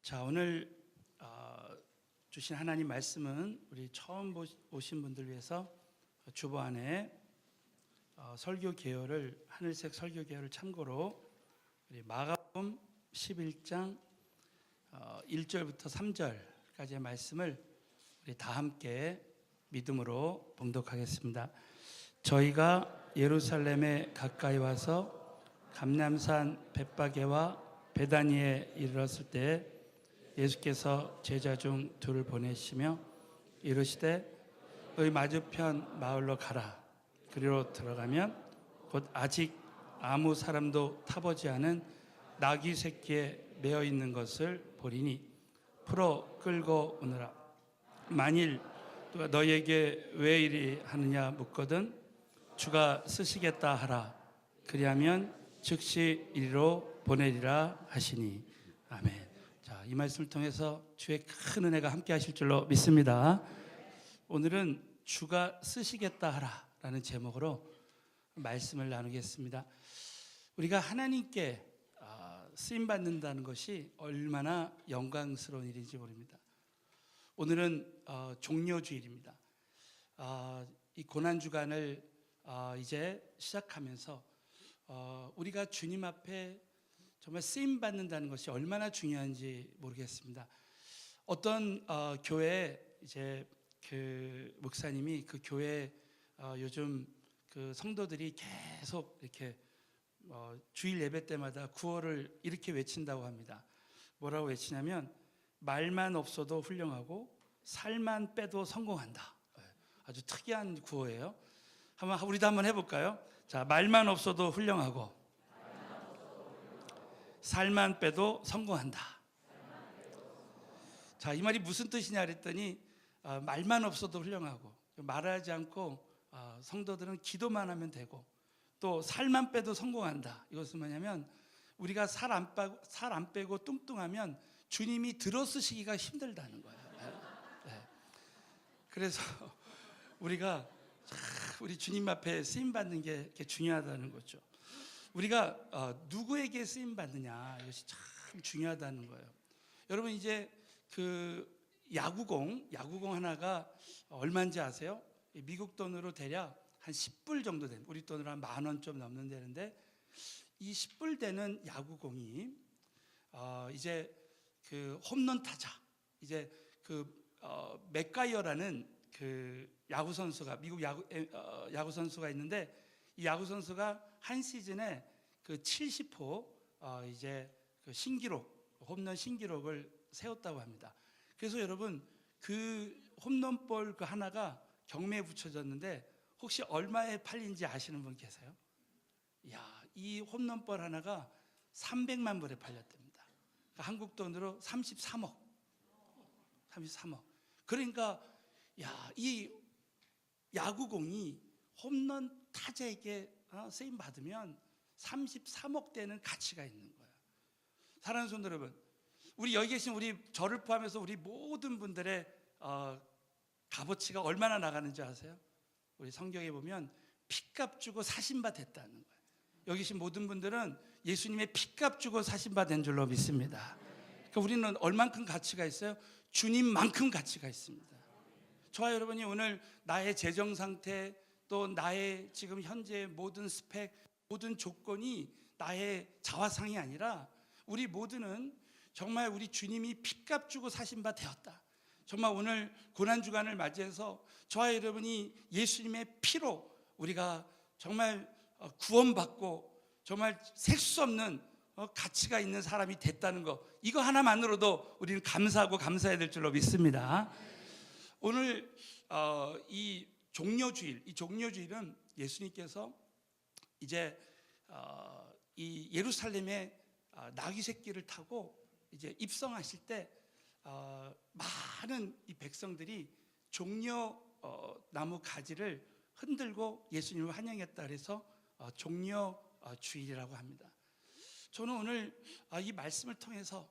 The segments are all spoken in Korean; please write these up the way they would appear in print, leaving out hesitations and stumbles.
자, 오늘 주신 하나님 말씀은 우리 처음 오신 분들 위해서 주보 안에 설교 계열을 하늘색 설교 계열을 참고로 우리 마가복음 11장 1절부터 3절까지의 말씀을 우리 다 함께 믿음으로 봉독하겠습니다. 저희가 예루살렘에 가까이 와서 감람산 벳바게와 베다니에 이르렀을 때 예수께서 제자 중 둘을 보내시며 이르시되 너희 맞은편 마을로 가라. 그리로 들어가면 곧 아직 아무 사람도 타보지 않은 나귀 새끼에 매어 있는 것을 보리니 풀어 끌고 오너라. 만일 누가 너희에게 왜 이리 하느냐 묻거든 주가 쓰시겠다 하라. 그리하면 즉시 이리로 보내리라 하시니. 아멘. 자, 이 말씀을 통해서 주의 큰 은혜가 함께 하실 줄로 믿습니다. 오늘은 주가 쓰시겠다 하라라는 제목으로 말씀을 나누겠습니다. 우리가 하나님께 쓰임 받는다는 것이 얼마나 영광스러운 일인지 모릅니다. 오늘은 종료주일입니다. 이 고난주간을 이제 시작하면서 우리가 주님 앞에 정말 쓰임 받는다는 것이 얼마나 중요한지 모르겠습니다. 어떤 교회 이제 그 목사님이 그 교회 요즘 그 성도들이 계속 이렇게 주일 예배 때마다 구호를 이렇게 외친다고 합니다. 뭐라고 외치냐면 말만 없어도 훌륭하고 살만 빼도 성공한다. 아주 특이한 구호예요. 우리도 한번 해볼까요? 자, 말만 없어도 훌륭하고 살만 빼도 성공한다. 자, 이 말이 무슨 뜻이냐 그랬더니 말만 없어도 훌륭하고 말하지 않고 성도들은 기도만 하면 되고 또 살만 빼도 성공한다. 이것은 뭐냐면 우리가 살 안 빼고 뚱뚱하면 주님이 들어쓰시기가 힘들다는 거예요. 네. 그래서 우리가 우리 주님 앞에 쓰임 받는 게 이렇게 중요하다는 거죠. 우리가 누구에게 쓰임 받느냐 이것이 참 중요하다는 거예요. 여러분 이제 그 야구공 하나가 얼마인지 아세요? 미국 돈으로 대략 한 10불 정도 되는, 우리 돈으로 한 10,000원 좀 넘는 데인데 이 10불 되는 야구공이 이제 그 홈런 타자, 이제 그 맥가이어라는 그 야구 선수가 미국 야구 선수가 있는데 이 야구 선수가 한 시즌에 그 70호 이제 그 신기록, 홈런 신기록을 세웠다고 합니다. 그래서 여러분 그 홈런볼 그 하나가 경매에 붙여졌는데 혹시 얼마에 팔린지 아시는 분 계세요? 이야, 이 홈런볼 하나가 300만 불에 팔렸답니다. 그러니까 한국 돈으로 33억. 그러니까 이 야구공이 홈런 타자에게 쓰임 받으면 33억 되는 가치가 있는 거예요. 사랑하는 성도 여러분, 우리 여기 계신 우리 저를 포함해서 우리 모든 분들의 값어치가 얼마나 나가는지 아세요? 우리 성경에 보면 피값 주고 사신바 됐다는 거예요. 여기 계신 모든 분들은 예수님의 피값 주고 사신바 된 줄로 믿습니다. 그러니까 우리는 얼만큼 가치가 있어요? 주님만큼 가치가 있습니다. 저와 여러분이 오늘 나의 재정 상태, 또 나의 지금 현재 모든 스펙, 모든 조건이 나의 자화상이 아니라 우리 모두는 정말 우리 주님이 피값 주고 사신 바 되었다. 정말 오늘 고난주간을 맞이해서 저와 여러분이 예수님의 피로 우리가 정말 구원받고 정말 셀 수 없는 가치가 있는 사람이 됐다는 거, 이거 하나만으로도 우리는 감사하고 감사해야 될 줄로 믿습니다. 오늘 이 종료주일은 예수님께서 이제 이 예루살렘에 나귀 새끼를 타고 이제 입성하실 때 많은 이 백성들이 종려 나무 가지를 흔들고 예수님을 환영했다 그래서 종려주일이라고 합니다. 저는 오늘 이 말씀을 통해서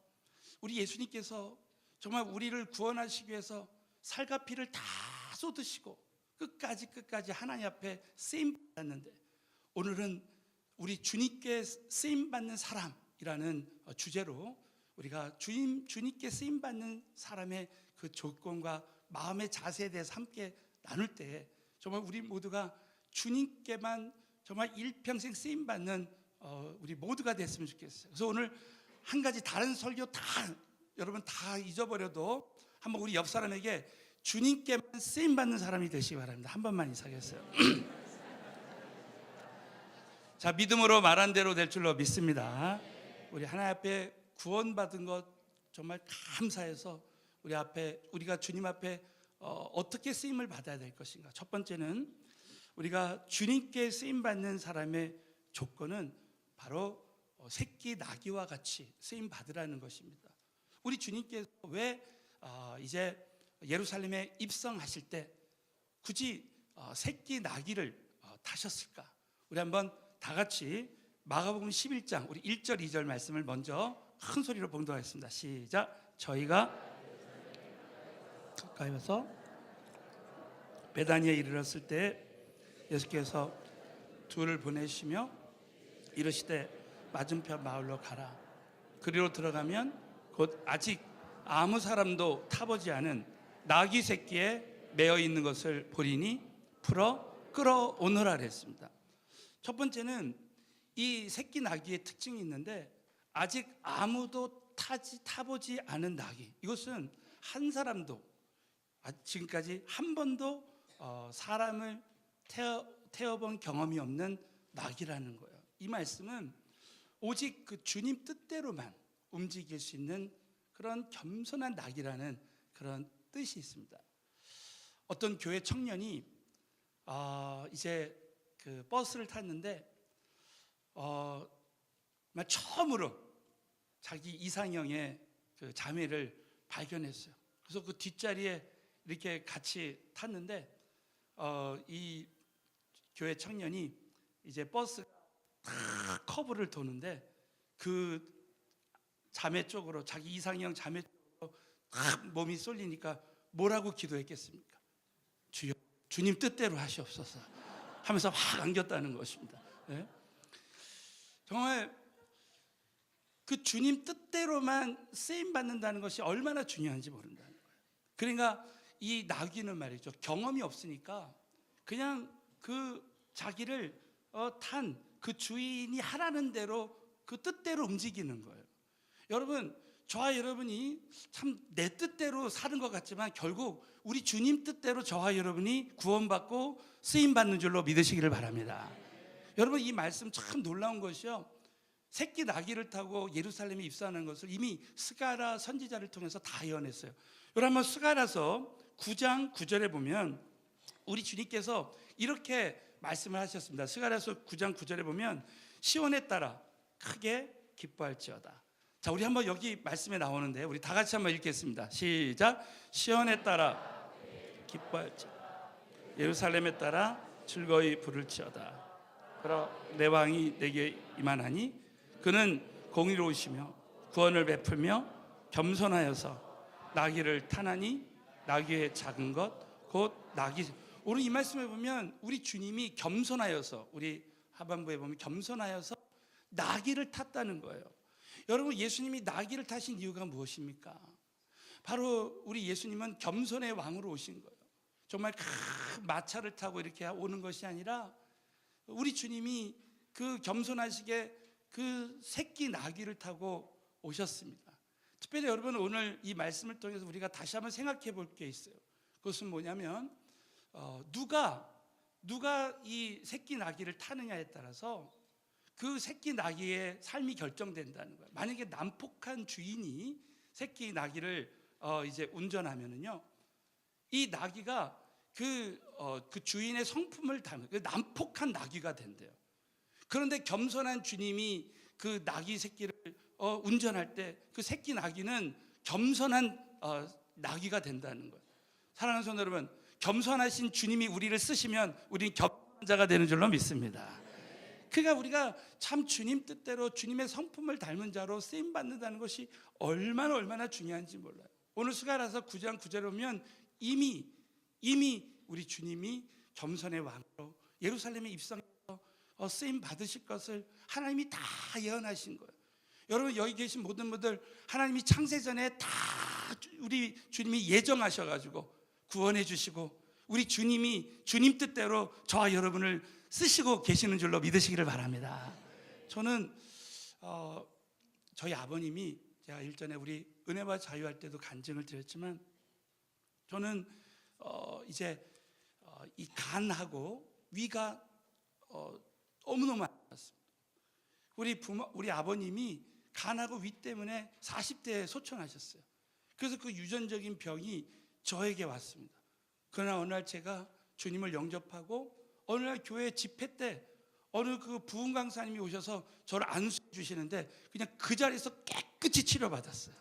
우리 예수님께서 정말 우리를 구원하시기 위해서 살과 피를 다 쏟으시고 끝까지 하나님 앞에 쓰임 받았는데 오늘은 우리 주님께 쓰임 받는 사람이라는 주제로 우리가 주님께 쓰임 받는 사람의 그 조건과 마음의 자세에 대해서 함께 나눌 때 정말 우리 모두가 주님께만 정말 일평생 쓰임 받는 우리 모두가 됐으면 좋겠어요. 그래서 오늘 한 가지 다른 설교 다 여러분 다 잊어버려도 한번 우리 옆 사람에게 주님께만 쓰임 받는 사람이 되시기 바랍니다. 한 번만 이사겠어요. 자, 믿음으로 말한 대로 될 줄로 믿습니다. 우리 하나님 앞에 구원받은 것 정말 감사해서 우리가 주님 앞에 어떻게 쓰임을 받아야 될 것인가. 첫 번째는 우리가 주님께 쓰임 받는 사람의 조건은 바로 새끼 나귀와 같이 쓰임 받으라는 것입니다. 우리 주님께서 왜 이제 예루살렘에 입성하실 때 굳이 새끼 나귀를 타셨을까? 우리 한번 다 같이 마가복음 11장 우리 1절 2절 말씀을 먼저 큰 소리로 봉독하겠습니다. 시작. 저희가 가까이 와서 베다니에 이르렀을 때 예수께서 둘을 보내시며 이르시되 맞은편 마을로 가라. 그리로 들어가면 곧 아직 아무 사람도 타보지 않은 나귀 새끼에 매어 있는 것을 보리니 풀어 끌어오너라 그랬습니다. 첫 번째는 이 새끼 나귀의 특징이 있는데 아직 아무도 타보지 않은 나귀. 이것은 한 사람도 지금까지 한 번도 사람을 태워본 경험이 없는 나귀라는 거예요. 이 말씀은 오직 그 주님 뜻대로만 움직일 수 있는 그런 겸손한 나귀라는 그런 뜻이 있습니다. 어떤 교회 청년이 이제 그 버스를 탔는데 처음으로 자기 이상형의 그 자매를 발견했어요. 그래서 그 뒷자리에 이렇게 같이 탔는데 이 교회 청년이 이제 버스 탁 커브를 도는데 그 자매 쪽으로 자기 이상형 자매 쪽으로 탁 몸이 쏠리니까 뭐라고 기도했겠습니까? 주여 주님 뜻대로 하시옵소서 하면서 확 안겼다는 것입니다. 네? 정말 그 주님 뜻대로만 쓰임 받는다는 것이 얼마나 중요한지 모른다는 거예요. 그러니까 이 나귀는 말이죠, 경험이 없으니까 그냥 그 자기를 탄 그 주인이 하라는 대로 그 뜻대로 움직이는 거예요. 여러분, 저와 여러분이 참 내 뜻대로 사는 것 같지만 결국 우리 주님 뜻대로 저와 여러분이 구원받고 쓰임받는 줄로 믿으시기를 바랍니다. 여러분, 이 말씀 참 놀라운 것이요, 새끼 나귀를 타고 예루살렘에 입성하는 것을 이미 스가랴 선지자를 통해서 다 예언했어요. 여러분, 한번 스가랴서 9장 9절에 보면 우리 주님께서 이렇게 말씀을 하셨습니다. 스가랴서 9장 9절에 보면 시온에 따라 크게 기뻐할지어다. 자, 우리 한번 여기 말씀에 나오는데 우리 다 같이 한번 읽겠습니다. 시작. 시온에 따라 기뻐할지어다. 예루살렘에 따라 즐거이 부를지어다. 그러 내 왕이 내게 임하나니 그는 공의로우시며 구원을 베풀며 겸손하여서 나귀를 타나니 나귀의 작은 것 곧 나귀. 오늘 이 말씀에 보면 우리 주님이 겸손하여서, 우리 하반부에 보면 겸손하여서 나귀를 탔다는 거예요. 여러분, 예수님이 나귀를 타신 이유가 무엇입니까? 바로 우리 예수님은 겸손의 왕으로 오신 거예요. 정말 큰 마차를 타고 이렇게 오는 것이 아니라 우리 주님이 그 겸손하시게 그 새끼 나귀를 타고 오셨습니다. 특별히 여러분, 오늘 이 말씀을 통해서 우리가 다시 한번 생각해 볼 게 있어요. 그것은 뭐냐면 누가 이 새끼 나귀를 타느냐에 따라서 그 새끼 나귀의 삶이 결정된다는 거예요. 만약에 난폭한 주인이 새끼 나귀를 이제 운전하면은요, 이 나귀가 그 주인의 성품을 담은 난폭한 나귀가 된대요. 그런데 겸손한 주님이 그 나귀 새끼를 운전할 때 그 새끼 나귀는 겸손한 나귀가 된다는 거예요. 사랑하는 성도 여러분, 겸손하신 주님이 우리를 쓰시면 우리는 겸손한 자가 되는 줄로 믿습니다. 그러니까 우리가 참 주님 뜻대로 주님의 성품을 닮은 자로 쓰임 받는다는 것이 얼마나 중요한지 몰라요. 오늘 스가랴서 9장 9절에 보면 이미 우리 주님이 겸손의 왕으로 예루살렘에 입성해서 쓰임 받으실 것을 하나님이 다 예언하신 거예요. 여러분 여기 계신 모든 분들 하나님이 창세전에 다 우리 주님이 예정하셔가지고 구원해 주시고 우리 주님이 주님 뜻대로 저와 여러분을 쓰시고 계시는 줄로 믿으시기를 바랍니다. 저는 저희 아버님이 제가 일전에 우리 은혜와 자유할 때도 간증을 드렸지만 저는 이제 이 간하고 위가 너무너무 안 좋았습니다. 우리 아버님이 간하고 위 때문에 40대에 소천하셨어요. 그래서 그 유전적인 병이 저에게 왔습니다. 그러나 어느 날 제가 주님을 영접하고 어느 날 교회 집회 때 어느 그 부흥 강사님이 오셔서 저를 안수해 주시는데 그냥 그 자리에서 깨끗이 치료받았어요.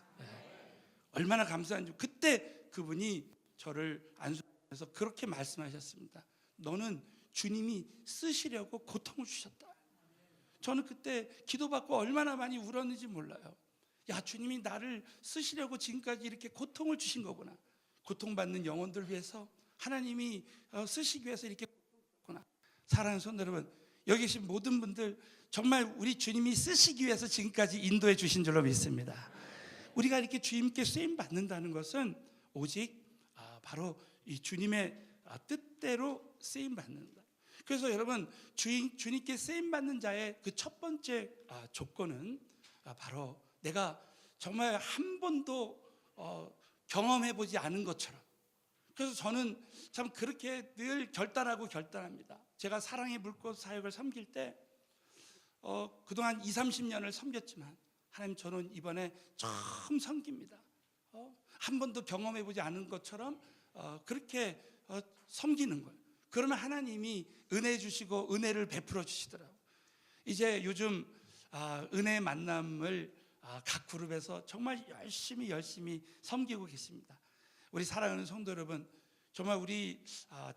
얼마나 감사한지. 그때 그분이 저를 안수해서 그렇게 말씀하셨습니다. 너는 주님이 쓰시려고 고통을 주셨다. 저는 그때 기도받고 얼마나 많이 울었는지 몰라요. 야, 주님이 나를 쓰시려고 지금까지 이렇게 고통을 주신 거구나. 고통받는 영혼들 위해서 하나님이 쓰시기 위해서 이렇게 고통했구나. 사랑하는 성도 여러분, 여기 계신 모든 분들 정말 우리 주님이 쓰시기 위해서 지금까지 인도해 주신 줄로 믿습니다. 우리가 이렇게 주님께 쓰임 받는다는 것은 오직 바로 이 주님의 뜻대로 쓰임 받는다. 그래서 여러분 주님께 쓰임 받는 자의 그 첫 번째 조건은 바로 내가 정말 한 번도 경험해 보지 않은 것처럼. 그래서 저는 참 그렇게 늘 결단합니다. 제가 사랑의 불꽃 사역을 섬길 때 그동안 20-30년을 섬겼지만 하나님 저는 이번에 처음 섬깁니다. 한 번도 경험해 보지 않은 것처럼 그렇게 섬기는 거예요. 그러면 하나님이 은혜 주시고 은혜를 베풀어 주시더라고요. 이제 요즘 은혜의 만남을 각 그룹에서 정말 열심히 섬기고 계십니다. 우리 사랑하는 성도 여러분, 정말 우리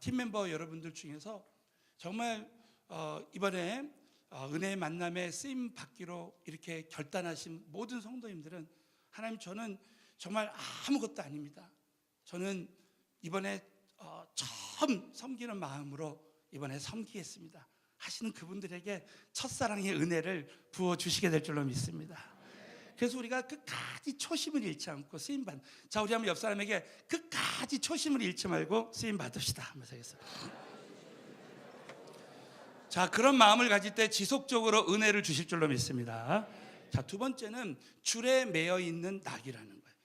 팀 멤버 여러분들 중에서 정말 이번에 은혜의 만남에 쓰임 받기로 이렇게 결단하신 모든 성도님들은 하나님 저는 정말 아무것도 아닙니다. 저는 이번에 처음 섬기는 마음으로 이번에 섬기겠습니다 하시는 그분들에게 첫사랑의 은혜를 부어주시게 될 줄로 믿습니다. 그래서 우리가 끝까지 초심을 잃지 않고 쓰임받는, 자 우리 한번 옆 사람에게 끝까지 초심을 잃지 말고 쓰임받읍시다 한번 하겠습니다. 자, 그런 마음을 가질 때 지속적으로 은혜를 주실 줄로 믿습니다. 자, 두 번째는 줄에 매여 있는 낙이라는 거예요.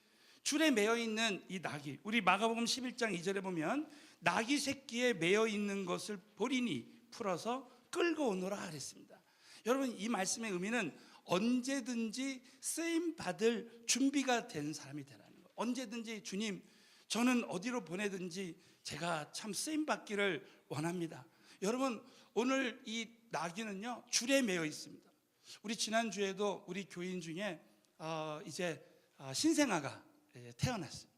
줄에 매여 있는 이 낙이, 우리 마가복음 11장 2절에 보면 낙이 새끼에 매여 있는 것을 보리니 풀어서 끌고 오너라 그랬습니다. 여러분 이 말씀의 의미는 언제든지 쓰임 받을 준비가 된 사람이 되라는 거예요. 언제든지 주님 저는 어디로 보내든지 제가 참 쓰임 받기를 원합니다. 여러분 오늘 이 나귀는요 줄에 매여 있습니다. 우리 지난주에도 우리 교인 중에 이제 신생아가 태어났어요.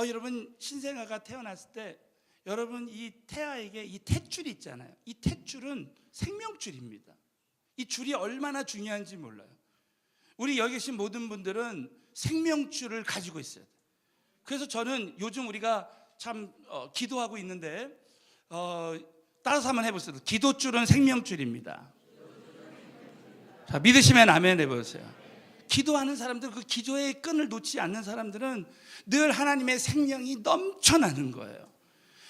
여러분 신생아가 태어났을 때 여러분 이 태아에게 이 탯줄이 있잖아요. 이 탯줄은 생명줄입니다. 이 줄이 얼마나 중요한지 몰라요. 우리 여기 계신 모든 분들은 생명줄을 가지고 있어요. 그래서 저는 요즘 우리가 참 기도하고 있는데 따라서 한번 해보세요. 기도줄은 생명줄입니다. 자, 믿으시면 아멘 해보세요. 기도하는 사람들, 그 기도의 끈을 놓지 않는 사람들은 늘 하나님의 생명이 넘쳐나는 거예요.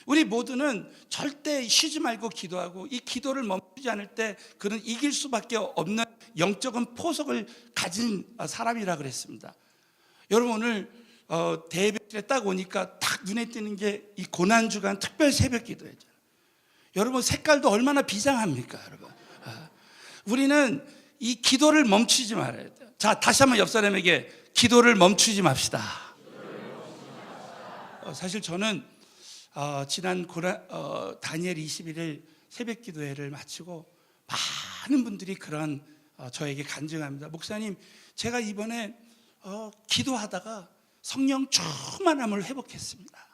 우리 모두는 절대 쉬지 말고 기도하고 이 기도를 멈추지 않을 때 그는 이길 수밖에 없는 영적인 포석을 가진 사람이라 그랬습니다. 여러분 오늘 대예배에 딱 오니까 딱 눈에 띄는 게 이 고난주간 특별 새벽 기도였잖아요. 여러분 색깔도 얼마나 비장합니까 여러분. 우리는 이 기도를 멈추지 말아야 돼요. 자, 다시 한번 옆 사람에게 기도를 멈추지 맙시다. 사실 저는 지난 다니엘 21일 새벽 기도회를 마치고 많은 분들이 그런 저에게 간증합니다. 목사님, 제가 이번에 기도하다가 성령 충만함을 회복했습니다.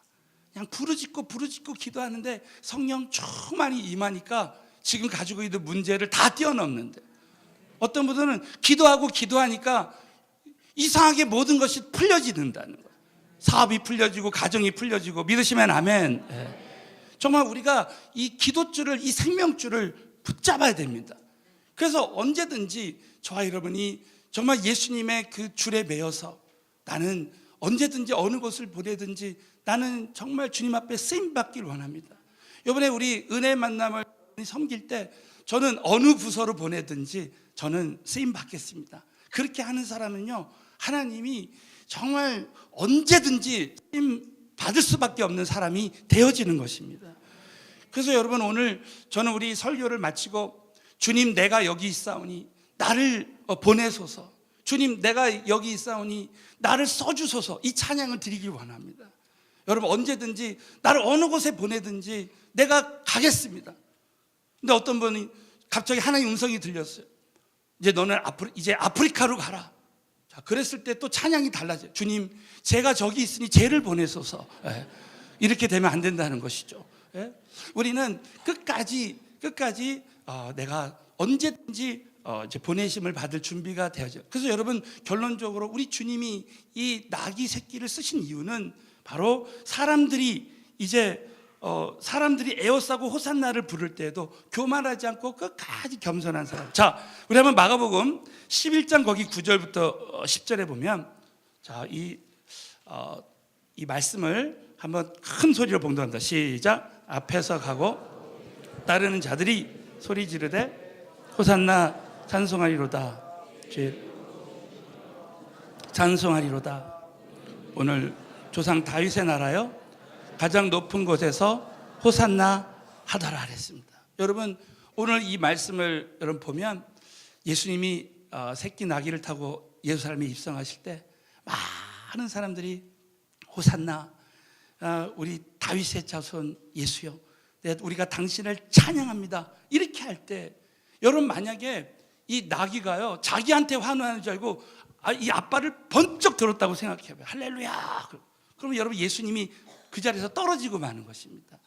그냥 부르짖고 기도하는데 성령 충만히 임하니까 지금 가지고 있는 문제를 다 뛰어넘는데, 어떤 분들은 기도하니까 이상하게 모든 것이 풀려지는다는 거예요. 사업이 풀려지고 가정이 풀려지고. 믿으시면 아멘. 정말 우리가 이 기도줄을, 이 생명줄을 붙잡아야 됩니다. 그래서 언제든지 저와 여러분이 정말 예수님의 그 줄에 매여서 나는 언제든지 어느 곳을 보내든지 나는 정말 주님 앞에 쓰임받길 원합니다. 이번에 우리 은혜 만남을 섬길 때 저는 어느 부서로 보내든지 저는 쓰임받겠습니다. 그렇게 하는 사람은요, 하나님이 정말 언제든지 쓰임받을 수밖에 없는 사람이 되어지는 것입니다. 그래서 여러분, 오늘 저는 우리 설교를 마치고 주님 내가 여기 있사오니 나를 보내소서, 주님 내가 여기 있사오니 나를 써주소서, 이 찬양을 드리길 원합니다. 여러분, 언제든지 나를 어느 곳에 보내든지 내가 가겠습니다. 근데 어떤 분이 갑자기 하나님 음성이 들렸어요. 이제 너는 이제 아프리카로 가라. 자, 그랬을 때 또 찬양이 달라져요. 주님 제가 저기 있으니 쟤를 보내소서. 이렇게 되면 안 된다는 것이죠. 우리는 끝까지 내가 언제든지 이제 보내심을 받을 준비가 되어져. 그래서 여러분, 결론적으로 우리 주님이 이 나귀 새끼를 쓰신 이유는 바로 사람들이 에워싸고 호산나를 부를 때에도 교만하지 않고 끝까지 겸손한 사람. 자, 우리 한번 마가복음 11장 거기 9절부터 10절에 보면, 자, 이 말씀을 한번 큰 소리로 봉독합니다. 시작. 앞에서 가고 따르는 자들이 소리 지르되 호산나 찬송하리로다. 찬송하리로다. 오늘 조상 다윗의 나라여 가장 높은 곳에서 호산나 하더라 그랬습니다. 여러분, 오늘 이 말씀을 여러분 보면 예수님이 새끼 나귀를 타고 예루살렘에 입성하실 때 많은 사람들이 호산나, 우리 다윗의 자손 예수여, 우리가 당신을 찬양합니다, 이렇게 할 때, 여러분 만약에 이 나귀가요 자기한테 환호하는 줄 알고 이 아빠를 번쩍 들었다고 생각해봐요. 할렐루야. 그러면 여러분, 예수님이 그 자리에서 떨어지고 마는 것입니다.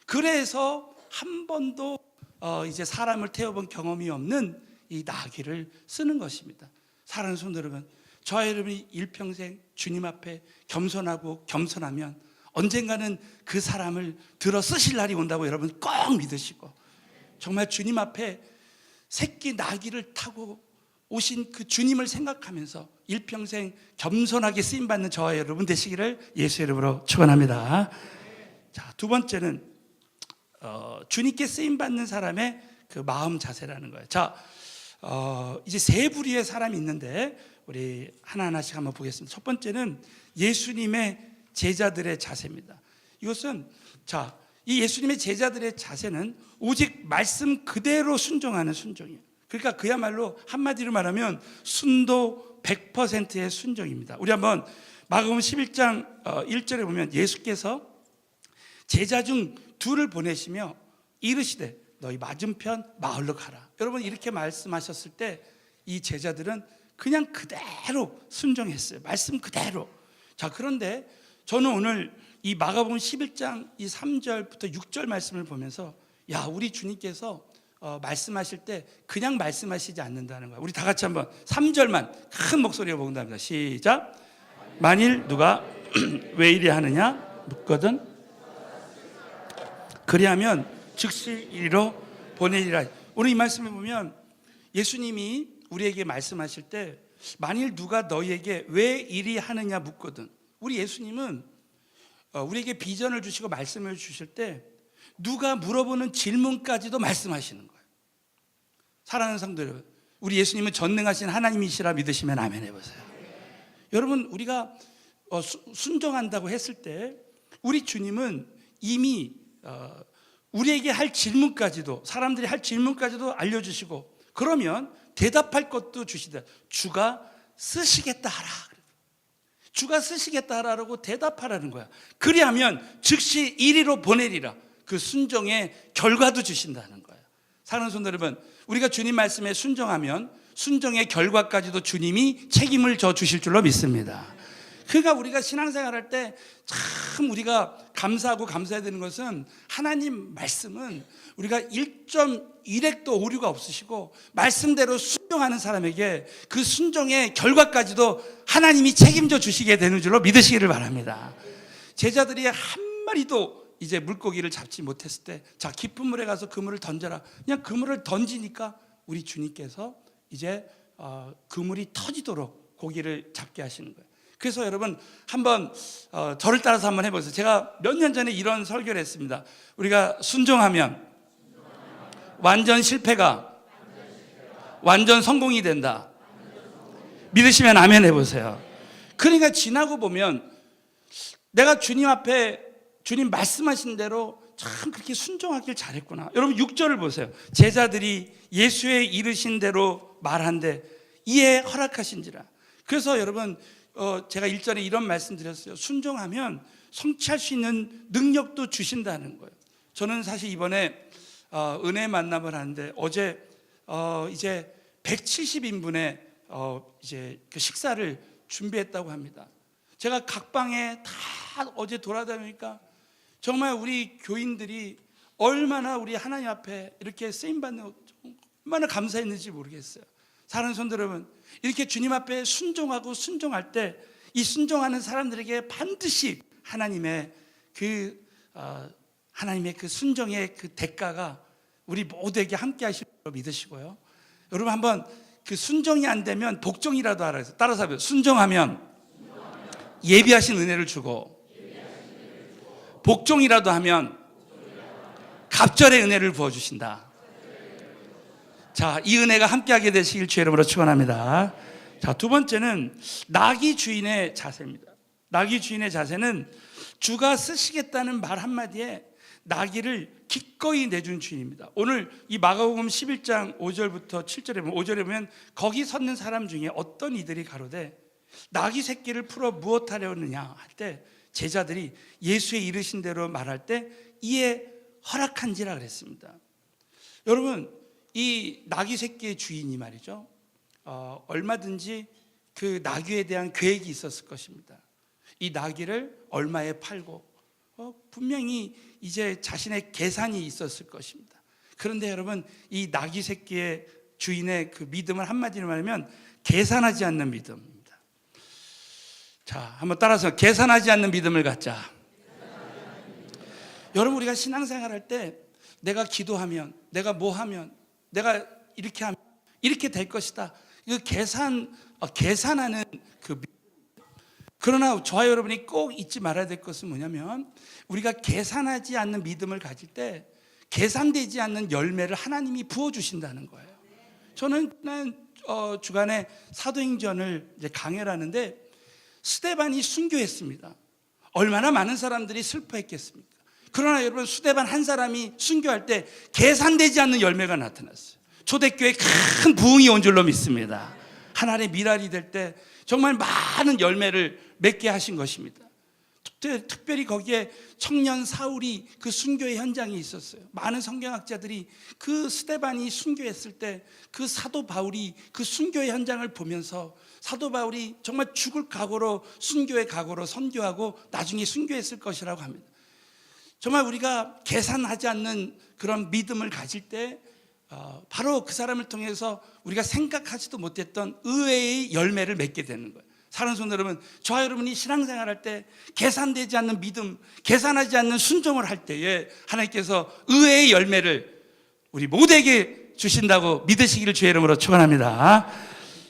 그래서 한 번도 이제 사람을 태워본 경험이 없는 이 나귀를 쓰는 것입니다. 사랑하는 성도 여러분, 저와 여러분이 일평생 주님 앞에 겸손하고 겸손하면 언젠가는 그 사람을 들어 쓰실 날이 온다고 여러분 꼭 믿으시고, 정말 주님 앞에 새끼 나귀를 타고 오신 그 주님을 생각하면서 일평생 겸손하게 쓰임받는 저와 여러분 되시기를 예수 이름으로 축원합니다. 자, 두 번째는 주님께 쓰임받는 사람의 그 마음 자세라는 거예요. 자, 이제 세 부류의 사람이 있는데 우리 하나하나씩 한번 보겠습니다. 첫 번째는 예수님의 제자들의 자세입니다. 이것은, 자, 이 예수님의 제자들의 자세는 오직 말씀 그대로 순종하는 순종이에요. 그러니까 그야말로 한마디로 말하면 순도 100%의 순종입니다. 우리 한번 마가복음 11장 1절에 보면 예수께서 제자 중 둘을 보내시며 이르시되 너희 맞은편 마을로 가라. 여러분, 이렇게 말씀하셨을 때 이 제자들은 그냥 그대로 순종했어요. 말씀 그대로. 자, 그런데 저는 오늘 이 마가복음 11장 이 3절부터 6절 말씀을 보면서, 야, 우리 주님께서 말씀하실 때 그냥 말씀하시지 않는다는 거야. 우리 다 같이 한번 3절만 큰 목소리로 봉독합니다. 시작. 만일 누가 왜 이리 하느냐 묻거든 그리하면 즉시 이리로 보내리라. 오늘 이 말씀을 보면 예수님이 우리에게 말씀하실 때 만일 누가 너희에게 왜 이리 하느냐 묻거든, 우리 예수님은 우리에게 비전을 주시고 말씀을 주실 때 누가 물어보는 질문까지도 말씀하시는 거예요. 사랑하는 성도 여러분, 우리 예수님은 전능하신 하나님이시라 믿으시면 아멘 해보세요. 여러분, 우리가 순종한다고 했을 때 우리 주님은 이미 우리에게 할 질문까지도, 사람들이 할 질문까지도 알려주시고, 그러면 대답할 것도 주시다. 주가 쓰시겠다 하라. 주가 쓰시겠다 하라고 대답하라는 거야. 그리하면 즉시 이리로 보내리라. 그 순종의 결과도 주신다는 거예요. 사랑하는 성도 여러분, 우리가 주님 말씀에 순종하면 순종의 결과까지도 주님이 책임을 져 주실 줄로 믿습니다. 그러니까 우리가 신앙생활할 때 참 우리가 감사하고 감사해야 되는 것은, 하나님 말씀은 우리가 1.1핵도 오류가 없으시고 말씀대로 순종하는 사람에게 그 순종의 결과까지도 하나님이 책임져 주시게 되는 줄로 믿으시기를 바랍니다. 제자들이 한 마리도 이제 물고기를 잡지 못했을 때, 자, 깊은 물에 가서 그물을 던져라. 그냥 그물을 던지니까 우리 주님께서 이제 그물이 터지도록 고기를 잡게 하시는 거예요. 그래서 여러분 한번 저를 따라서 한번 해보세요. 제가 몇 년 전에 이런 설교를 했습니다. 우리가 순종하면 완전 실패가 완전 성공이 된다. 믿으시면 아멘 해보세요. 그러니까 지나고 보면 내가 주님 앞에 주님 말씀하신 대로 참 그렇게 순종하길 잘했구나. 여러분 6절을 보세요. 제자들이 예수의 이르신 대로 말한데 이에 허락하신지라. 그래서 여러분 제가 1절에 이런 말씀 드렸어요. 순종하면 성취할 수 있는 능력도 주신다는 거예요. 저는 사실 이번에 은혜 만남을 하는데 어제 이제 170인분의 이제 그 식사를 준비했다고 합니다. 제가 각 방에 다 어제 돌아다니니까 정말 우리 교인들이 얼마나 우리 하나님 앞에 이렇게 쓰임받는 얼마나 감사했는지 모르겠어요. 사랑하는 성도 여러분, 이렇게 주님 앞에 순종하고 순종할 때 이 순종하는 사람들에게 반드시 하나님의 그 순종의 그 대가가 우리 모두에게 함께 하실 줄 믿으시고요. 여러분 한번 그 순종이 안 되면 복종이라도 하라 해서 따라서 하면 순종하면 예비하신 은혜를 주고 복종이라도 하면 갑절의 은혜를 부어주신다. 자, 이 은혜가 함께하게 되시길 주의 이름으로 축원합니다. 자, 두 번째는 나귀 주인의 자세입니다. 나귀 주인의 자세는 주가 쓰시겠다는 말 한마디에 나귀를 기꺼이 내준 주인입니다. 오늘 이 마가복음 11장 5절부터 7절에 보면 5절에 보면 거기 섰는 사람 중에 어떤 이들이 가로되 나귀 새끼를 풀어 무엇하려느냐 할 때 제자들이 예수의 이르신 대로 말할 때 이에 허락한지라 그랬습니다. 여러분 이 나귀 새끼의 주인이 말이죠, 얼마든지 그 나귀에 대한 계획이 있었을 것입니다. 이 나귀를 얼마에 팔고 분명히 이제 자신의 계산이 있었을 것입니다. 그런데 여러분 이 나귀 새끼의 주인의 그 믿음을 한마디로 말하면 계산하지 않는 믿음입니다. 자, 한번 따라서 계산하지 않는 믿음을 갖자. 여러분 우리가 신앙생활 할 때 내가 기도하면 내가 뭐 하면 내가 이렇게 하면 이렇게 될 것이다. 이거 계산하는 그 믿음. 그러나 저와 여러분이 꼭 잊지 말아야 될 것은 뭐냐면 우리가 계산하지 않는 믿음을 가질 때 계산되지 않는 열매를 하나님이 부어주신다는 거예요. 저는 주간에 사도행전을 이제 강해를 하는데 스데반이 순교했습니다. 얼마나 많은 사람들이 슬퍼했겠습니까? 그러나 여러분 스데반 한 사람이 순교할 때 계산되지 않는 열매가 나타났어요. 초대교회에 큰 부흥이 온 줄로 믿습니다. 하나님의 미랄이 될 때 정말 많은 열매를 맺게 하신 것입니다. 특별히 거기에 청년 사울이 그 순교의 현장에 있었어요. 많은 성경학자들이 그 스데반이 순교했을 때 그 사도 바울이 그 순교의 현장을 보면서 사도 바울이 정말 죽을 각오로 순교의 각오로 선교하고 나중에 순교했을 것이라고 합니다. 정말 우리가 계산하지 않는 그런 믿음을 가질 때 바로 그 사람을 통해서 우리가 생각하지도 못했던 의외의 열매를 맺게 되는 거예요. 사랑하는 성도 여러분, 저와 여러분이 신앙생활 할 때 계산되지 않는 믿음, 계산하지 않는 순종을 할 때에 하나님께서 의외의 열매를 우리 모두에게 주신다고 믿으시기를 주의 이름으로 축원합니다.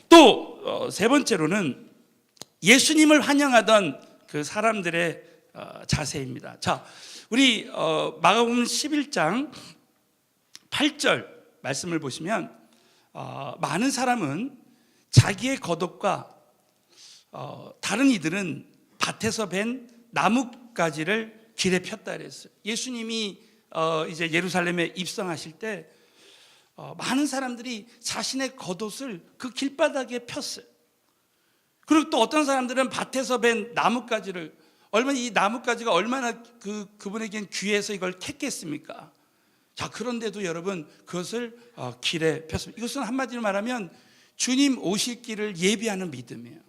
또 세 번째로는 예수님을 환영하던 그 사람들의 자세입니다. 자, 우리 마가복음 11장 8절 말씀을 보시면 많은 사람은 자기의 겉옷과 다른 이들은 밭에서 벤 나뭇가지를 길에 폈다 그랬어요. 예수님이 이제 예루살렘에 입성하실 때 많은 사람들이 자신의 겉옷을 그 길바닥에 폈어요. 그리고 또 어떤 사람들은 밭에서 벤 나뭇가지를 이 나뭇가지가 얼마나 그분에겐 귀해서 이걸 캤겠습니까? 자, 그런데도 여러분 그것을 길에 폈습니다. 이것은 한마디로 말하면 주님 오실 길을 예비하는 믿음이에요.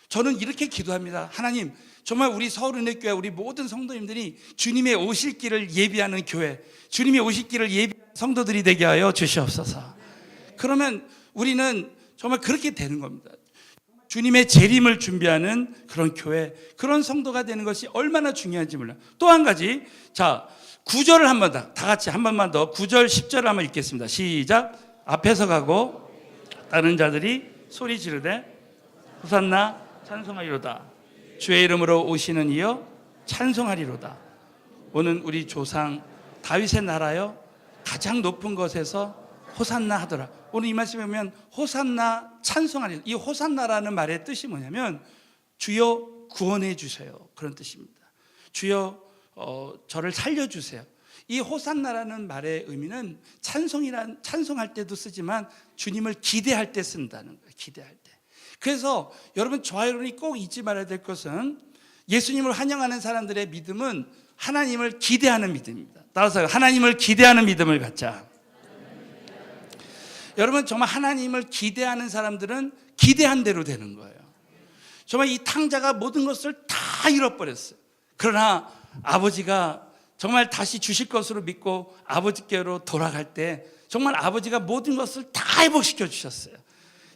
저는 이렇게 기도합니다. 하나님, 정말 우리 서울은혜교회 우리 모든 성도님들이 주님의 오실 길을 예비하는 교회, 주님의 오실 길을 예비하는 성도들이 되게 하여 주시옵소서. 그러면 우리는 정말 그렇게 되는 겁니다. 주님의 재림을 준비하는 그런 교회, 그런 성도가 되는 것이 얼마나 중요한지 몰라요. 또 한 가지, 자, 9절을 한번 다 같이 한 번만 더 9절 10절을 한번 읽겠습니다. 시작. 앞에서 가고 다른 자들이 소리 지르되 호산나 찬송하리로다. 주의 이름으로 오시는 이여 찬송하리로다. 오는 우리 조상 다윗의 나라여 가장 높은 곳에서 호산나 하더라. 오늘 이 말씀에 보면 호산나 찬송하리로다. 이 호산나라는 말의 뜻이 뭐냐면 주여 구원해 주세요, 그런 뜻입니다. 주여 저를 살려주세요. 이 호산나라는 말의 의미는 찬송할 때도 쓰지만 주님을 기대할 때 쓴다는 거예요. 기대할 때. 그래서 여러분, 저와 여러분이 꼭 잊지 말아야 될 것은 예수님을 환영하는 사람들의 믿음은 하나님을 기대하는 믿음입니다. 따라서 하나님을 기대하는 믿음을 갖자. 여러분, 정말 하나님을 기대하는 사람들은 기대한 대로 되는 거예요. 정말 이 탕자가 모든 것을 다 잃어버렸어요. 그러나 아버지가 정말 다시 주실 것으로 믿고 아버지께로 돌아갈 때 정말 아버지가 모든 것을 다 회복시켜 주셨어요.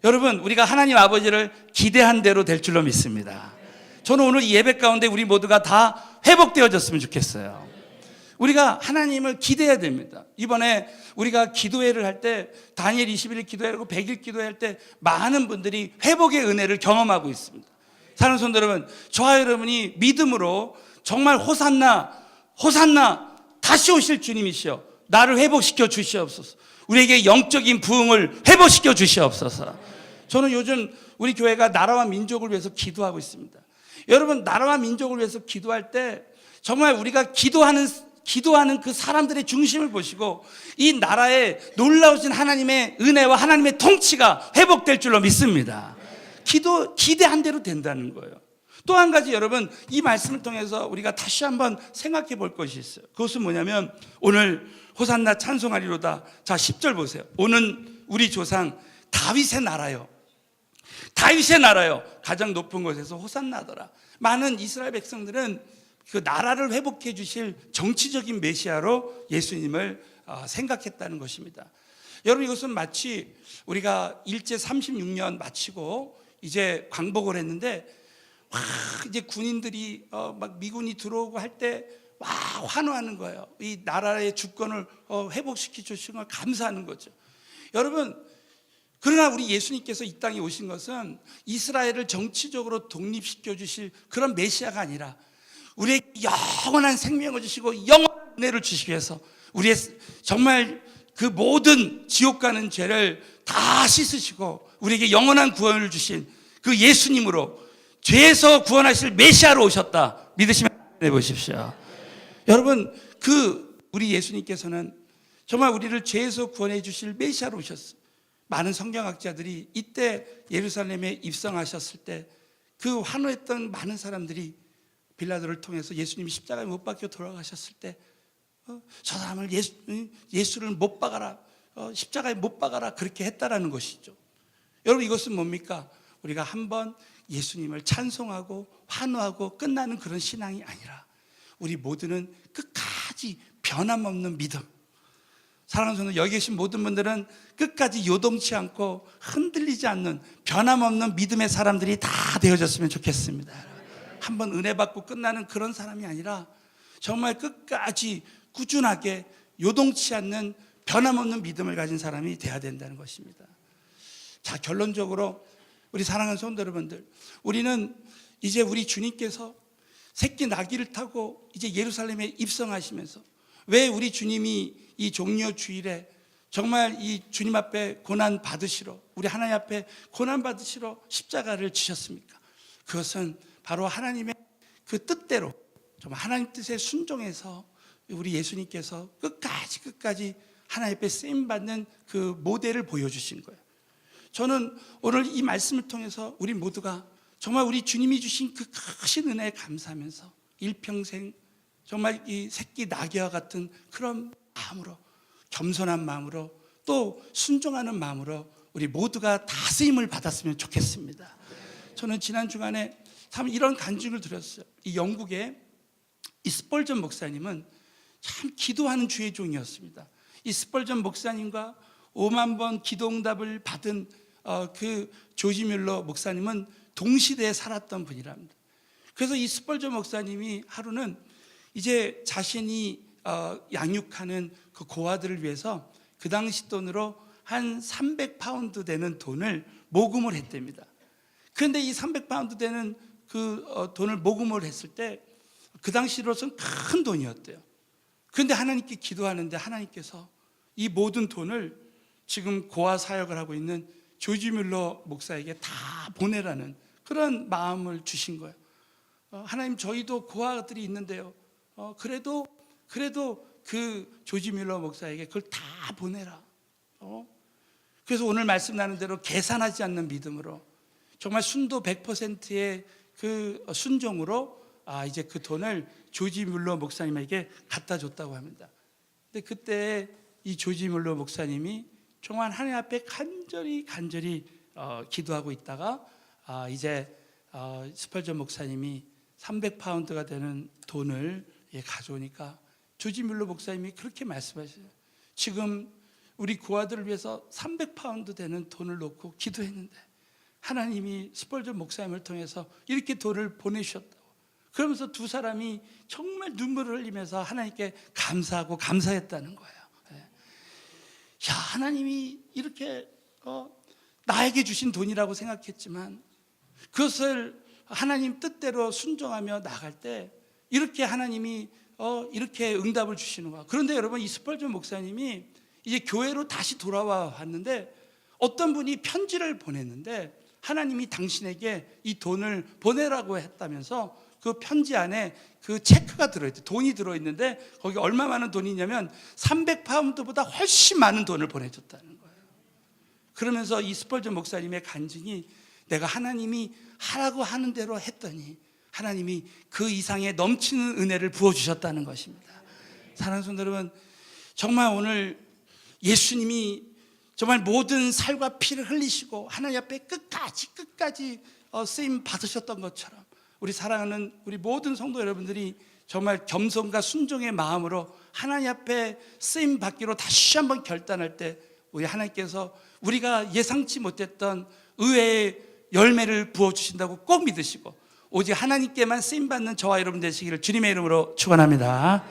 여러분, 우리가 하나님 아버지를 기대한 대로 될 줄로 믿습니다. 저는 오늘 이 예배 가운데 우리 모두가 다 회복되어졌으면 좋겠어요. 우리가 하나님을 기대해야 됩니다. 이번에 우리가 기도회를 할 때 다니엘 20일 기도회하고 100일 기도회 할 때 많은 분들이 회복의 은혜를 경험하고 있습니다. 사랑하는 성도 여러분, 저와 여러분이 믿음으로 정말 호산나 다시 오실 주님이시여 나를 회복시켜 주시옵소서. 우리에게 영적인 부흥을 회복시켜 주시옵소서. 저는 요즘 우리 교회가 나라와 민족을 위해서 기도하고 있습니다. 여러분, 나라와 민족을 위해서 기도할 때 정말 우리가 기도하는 그 사람들의 중심을 보시고 이 나라에 놀라우신 하나님의 은혜와 하나님의 통치가 회복될 줄로 믿습니다. 기대한 대로 된다는 거예요. 또 한 가지, 여러분, 이 말씀을 통해서 우리가 다시 한번 생각해 볼 것이 있어요. 그것은 뭐냐면 오늘 호산나 찬송하리로다. 자, 10절 보세요. 오는 우리 조상 다윗의 나라요 가장 높은 곳에서 호산나더라. 많은 이스라엘 백성들은 그 나라를 회복해 주실 정치적인 메시아로 예수님을 생각했다는 것입니다. 여러분, 이것은 마치 우리가 일제 36년 마치고 이제 광복을 했는데 이제 군인들이 막 미군이 들어오고 할 때 환호하는 거예요. 이 나라의 주권을 회복시켜 주신 걸 감사하는 거죠. 여러분, 그러나 우리 예수님께서 이 땅에 오신 것은 이스라엘을 정치적으로 독립시켜 주실 그런 메시아가 아니라 우리에게 영원한 생명을 주시고 영원한 은혜를 주시기 위해서 우리의 정말 그 모든 지옥 가는 죄를 다 씻으시고 우리에게 영원한 구원을 주신 그 예수님으로 죄에서 구원하실 메시아로 오셨다. 믿으시면 해보십시오. 여러분, 우리 예수님께서는 정말 우리를 죄에서 구원해 주실 메시아로 오셨어요. 많은 성경학자들이 이때 예루살렘에 입성하셨을 때 그 환호했던 많은 사람들이 빌라도를 통해서 예수님이 십자가에 못 박혀 돌아가셨을 때 저 사람을 예수를 못 박아라, 십자가에 못 박아라, 그렇게 했다라는 것이죠. 여러분, 이것은 뭡니까? 우리가 한번 예수님을 찬송하고 환호하고 끝나는 그런 신앙이 아니라 우리 모두는 끝까지 변함없는 믿음. 사랑하는 성도, 여기 계신 모든 분들은 끝까지 요동치 않고 흔들리지 않는 변함없는 믿음의 사람들이 다 되어졌으면 좋겠습니다. 한번 은혜 받고 끝나는 그런 사람이 아니라 정말 끝까지 꾸준하게 요동치 않는 변함없는 믿음을 가진 사람이 돼야 된다는 것입니다. 자, 결론적으로 우리 사랑하는 성도 여러분들, 우리는 이제 우리 주님께서 새끼 나귀를 타고 이제 예루살렘에 입성하시면서 왜 우리 주님이 이 종려 주일에 정말 이 주님 앞에 고난 받으시러, 우리 하나님 앞에 고난 받으시러 십자가를 지셨습니까? 그것은 바로 하나님의 그 뜻대로 정말 하나님 뜻에 순종해서 우리 예수님께서 끝까지 하나님 앞에 쓰임 받는 그 모델을 보여주신 거예요. 저는 오늘 이 말씀을 통해서 우리 모두가 정말 우리 주님이 주신 그 크신 은혜에 감사하면서 일평생 정말 이 새끼 나귀와 같은 그런 마음으로, 겸손한 마음으로, 또 순종하는 마음으로 우리 모두가 다 쓰임을 받았으면 좋겠습니다. 저는 지난 주간에 참 이런 간증을 드렸어요. 이 영국의 이 스펄전 목사님은 참 기도하는 주의 종이었습니다. 이 스펄전 목사님과 5만 번 기도응답을 받은 그 조지 뮬러 목사님은 동시대에 살았던 분이랍니다. 그래서 이 스펄전 목사님이 하루는 이제 자신이 양육하는 그 고아들을 위해서 그 당시 돈으로 한 300파운드 되는 돈을 모금을 했답니다. 그런데 이 300파운드 되는 돈을 모금을 했을 때 그 당시로서는 큰 돈이었대요. 그런데 하나님께 기도하는데 하나님께서 이 모든 돈을 지금 고아 사역을 하고 있는 조지 뮬러 목사에게 다 보내라는 그런 마음을 주신 거예요. 하나님, 저희도 고아들이 있는데요, 그래도 그 조지 뮬러 목사에게 그걸 다 보내라. 그래서 오늘 말씀 나눈 대로 계산하지 않는 믿음으로 정말 순도 100%의 그 순종으로 이제 그 돈을 조지 뮬러 목사님에게 갖다 줬다고 합니다. 근데 그때 이 조지 뮬러 목사님이 정말 하나님 앞에 간절히 기도하고 있다가 이제 스펄전 목사님이 300파운드가 되는 돈을 가져오니까 조지 뮬러 목사님이 그렇게 말씀하셔요. 지금 우리 고아들을 위해서 300파운드 되는 돈을 놓고 기도했는데 하나님이 스펄전 목사님을 통해서 이렇게 돈을 보내주셨다고. 그러면서 두 사람이 정말 눈물을 흘리면서 하나님께 감사하고 감사했다는 거예요. 야, 하나님이 이렇게 나에게 주신 돈이라고 생각했지만 그것을 하나님 뜻대로 순종하며 나갈 때 이렇게 하나님이 이렇게 응답을 주시는 거야. 그런데 여러분, 이 스펄전 목사님이 이제 교회로 다시 돌아와 왔는데 어떤 분이 편지를 보냈는데 하나님이 당신에게 이 돈을 보내라고 했다면서 그 편지 안에 그 체크가 들어있대. 돈이 들어있는데 거기 얼마 많은 돈이냐면 300파운드보다 훨씬 많은 돈을 보내줬다는 거예요. 그러면서 이 스펄전 목사님의 간증이, 내가 하나님이 하라고 하는 대로 했더니 하나님이 그 이상의 넘치는 은혜를 부어주셨다는 것입니다. 사랑하는 성도 여러분, 정말 오늘 예수님이 정말 모든 살과 피를 흘리시고 하나님 앞에 끝까지 쓰임 받으셨던 것처럼 우리 사랑하는 우리 모든 성도 여러분들이 정말 겸손과 순종의 마음으로 하나님 앞에 쓰임 받기로 다시 한번 결단할 때 우리 하나님께서 우리가 예상치 못했던 의외의 열매를 부어주신다고 꼭 믿으시고 오직 하나님께만 쓰임 받는 저와 여러분 되시기를 주님의 이름으로 축원합니다.